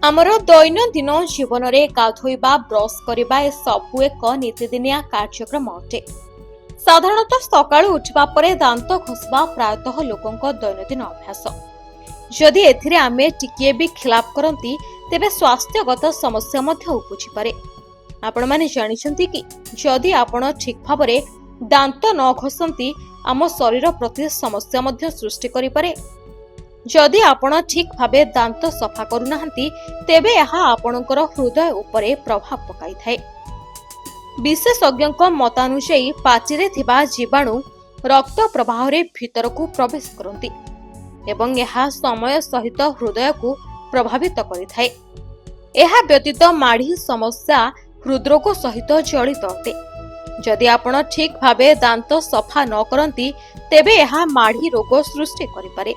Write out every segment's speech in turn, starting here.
आमर दैनंदिन जीवन में गाधोइबा ब्रश करबा ए सबु एक नीतिदिनिया कार्यक्रम अटे। साधारणतः सकाळु उठिबा परे दांत घषबा प्रायतः लोकंक दैनंदिन अभ्यास। जदि एथिरे आमे टिकिए भी खिलाप करंती तेबे स्वास्थ्यगत समस्या मध्य उपजि पारे। आपण माने जानिछंती कि जदि आपण ठीक भाबरे दांत न घसंती आम शरीर प्रति समस्या मध्य सृष्टि करि पारे। जदि आपण ठीक भाबे दांत सफा करूनाहांती तेबे एहा आपणकर हृदय उपरे प्रभाव पकाई थाए। विशेषज्ञक मतानुसायी पाचिरे थिबा जीवाणु रक्त प्रवाह रे भीतरकू प्रवेश करंती एवं एहा समय सहित हृदय को प्रभावित करिथाए। एहा व्यतीत माढ़ी समस्या हृदरोग सहित जड़ित अटे। जदि आपण ठीक भाबे दांत सफा न करंती तेबे एहा माढ़ी रोग सृष्टि करि पारे।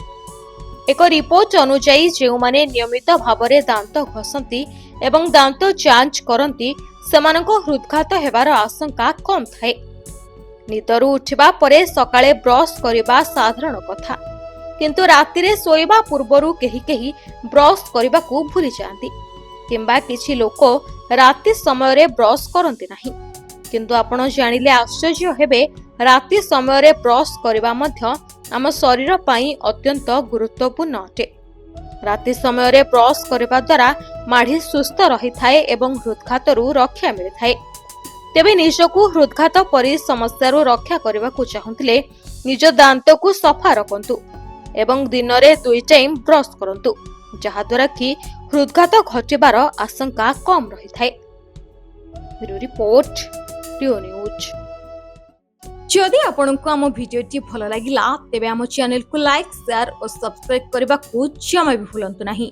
एक रिपोर्ट अनुसायी जो माने नियमित भावरे दांत घसंती एवं दांत जांच करंती सेमानको हृदघात हेबार आशंका कम थाए। निदरु उठिबा परे सकाळे ब्रश करिबा साधारण कथा, किंतु रातिरे सोइबा पूर्वरु केही केही ब्रश करिबाकू भूली जांती किंबा किछि लोक राति समय रे ब्रश करंती नाही। किंतु आपण जानिले आश्चर्य हेबे राति समय रे ब्रश करिबा मध्य आम शरीर पाई अत्यंत गुरुत्वपूर्ण अटे। राति समय रे ब्रश करबा द्वारा माढ़ी सुस्थ रही थाए एवं हृदघातरू रक्षा मिली थाए। तेबे निजकू हृदघात परि समस्यारू रक्षा करबाकू चाहुथिले निज दांत को सफा रखंतु एवं दिन रे 2 टाइम ब्रश करंतु, जहा द्वारा कि हृदघात घटिबार आशंका कम रही थाए। रिपोर्ट रियो न्यूज। जदि आपंक आम भिडियोटी भल लगिला तेबे आम चैनल को लाइक, शेयर और सब्सक्राइब करने को जमा भी भूलंतु नहीं।